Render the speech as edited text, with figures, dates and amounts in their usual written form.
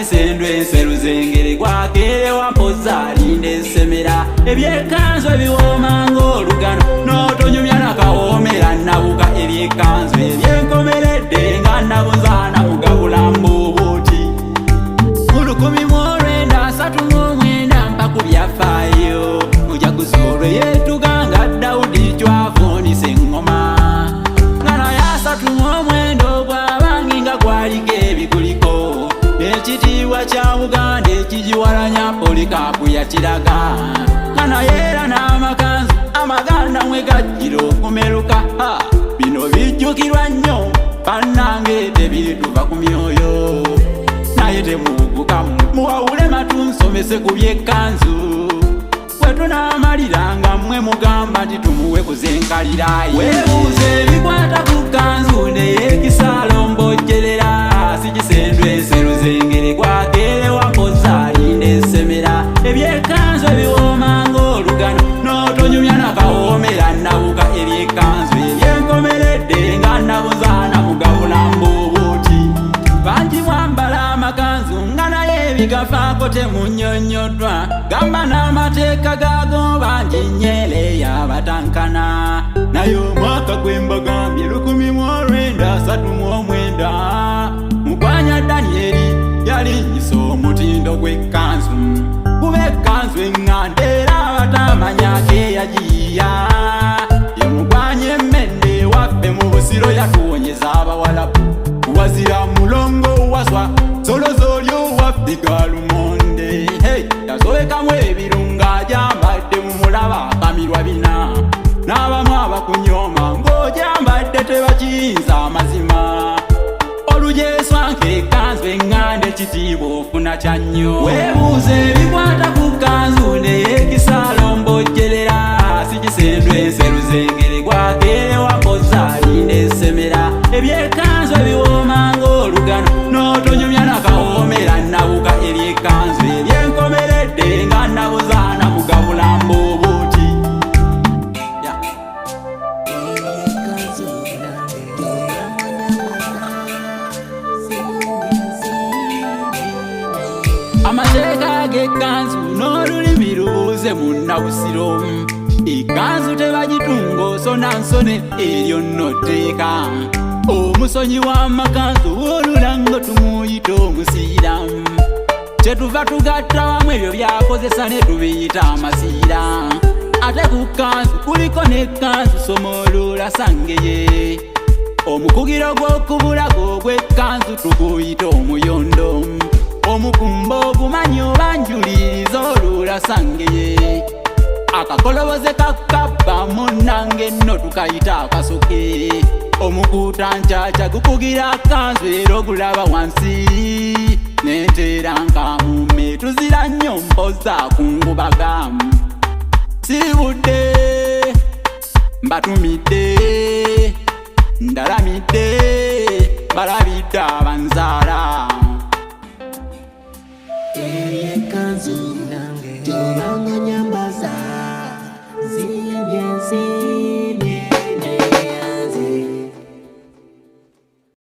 sikisendwe nseruzengere gwakere wampoza alinde semera ebyekanzu ebiwooma ng'olugano n'otonyumya nakawomera nabuka ebyekanzu ebyenkomeredde nga nabunzaana mugabulambu obuti mulukumi mwolwenda satu mwomwenda mpaku byafaayo mujaguzi olwe yeetuganga Dawudi twavuunise eŋŋoma nga naye asatu mwomwenda ogw'abangi nga gwaliko ebiguliko ekitiibwa kya Buganda ekigiwalanya Polikaapu yakiraga nga naye era n'amakanzu amaganda mwe gajjira okumeruka bino bijjukirwa nnyo bannange tebirituva ku myoyo naye temubugukamu muwawule matu nsomese ku byekkanzu bwe tunaamaliranga mmwe mugamba nti tumuwe kuzenkalirayi weebuuze ebikwata ku kkanzu neyeekisaalo mbojjerera sikisendwe nseruzengere gwakere wampoza alinde essemera ebyekkanzu ebiwooma ng'olugano n'otonyumya nakawomera nabuka ebyekkanzu ebyenkomeredde nga nabunzaana mugabulambu obuti bangi mwambala amakanzu nga naye ebigafaako temunnyonnyoddwa gamba n'amateeka gaago bangi nnyere yabatankana naye omwaka gwe mbagambye 1939 mukwanya Danyeri yalinyisa omutindo gw'ekkanzu kuba ekkanzu eŋŋanda era abatamanyako eyagiyiya ye mukwanya emmende waffe mu busiro yatuwonyeza abawalabu wazira mulongo waswa zolozolyo waffe galumonde yasobekamu ebirunga ajambadde mu mulaba akamirwa bina n'abamu abakunyoma ng'ojambadde tebakiyinza amazima olujeeswa nk'ekkanzu eŋŋanda ekitiibwa ofuna kya nnyo weebuuze ebikwata ku kkanzu neyeekisaalo mbojjerera sikisendwe nseruzengere gwakere wampoza alinde essemera ebyekkanzu ebiwooma ng'olugano n'otonyumya nakawomera nabuka ebyekkanzu ebyenkomeredde nga nabuzaana mugabulambu obuti amateeka g'ekkanzu n'olulimi lubuuze munnabusiro ekkanzu tebagitunga osona nsone eryo nno tteeka omusonyi w'amakanzu w'olulango tumuyita omusiira kyetuva tugatta wamu ebyo byakozesa ne tubiyita amasiira ate ku kkanzu kuliko n'ekkanzu somoloola sangeye omukugiro gw'okubulago ogw'ekkanzu tuguyita omuyondo omukumba ogumanyi oba njuliriza oluula sangeye akakoloboze kakabba munnange nno tukayita akasoke omukuuta ncaca gukugira kkanzu era ogulaba wansi nenteera nkamume tuzira nnyo mpoza kungubaga siribudde mbatumidde ndalamidde balabidde abanzaala Eyekanzu nange tobanga nyambaza zibyensi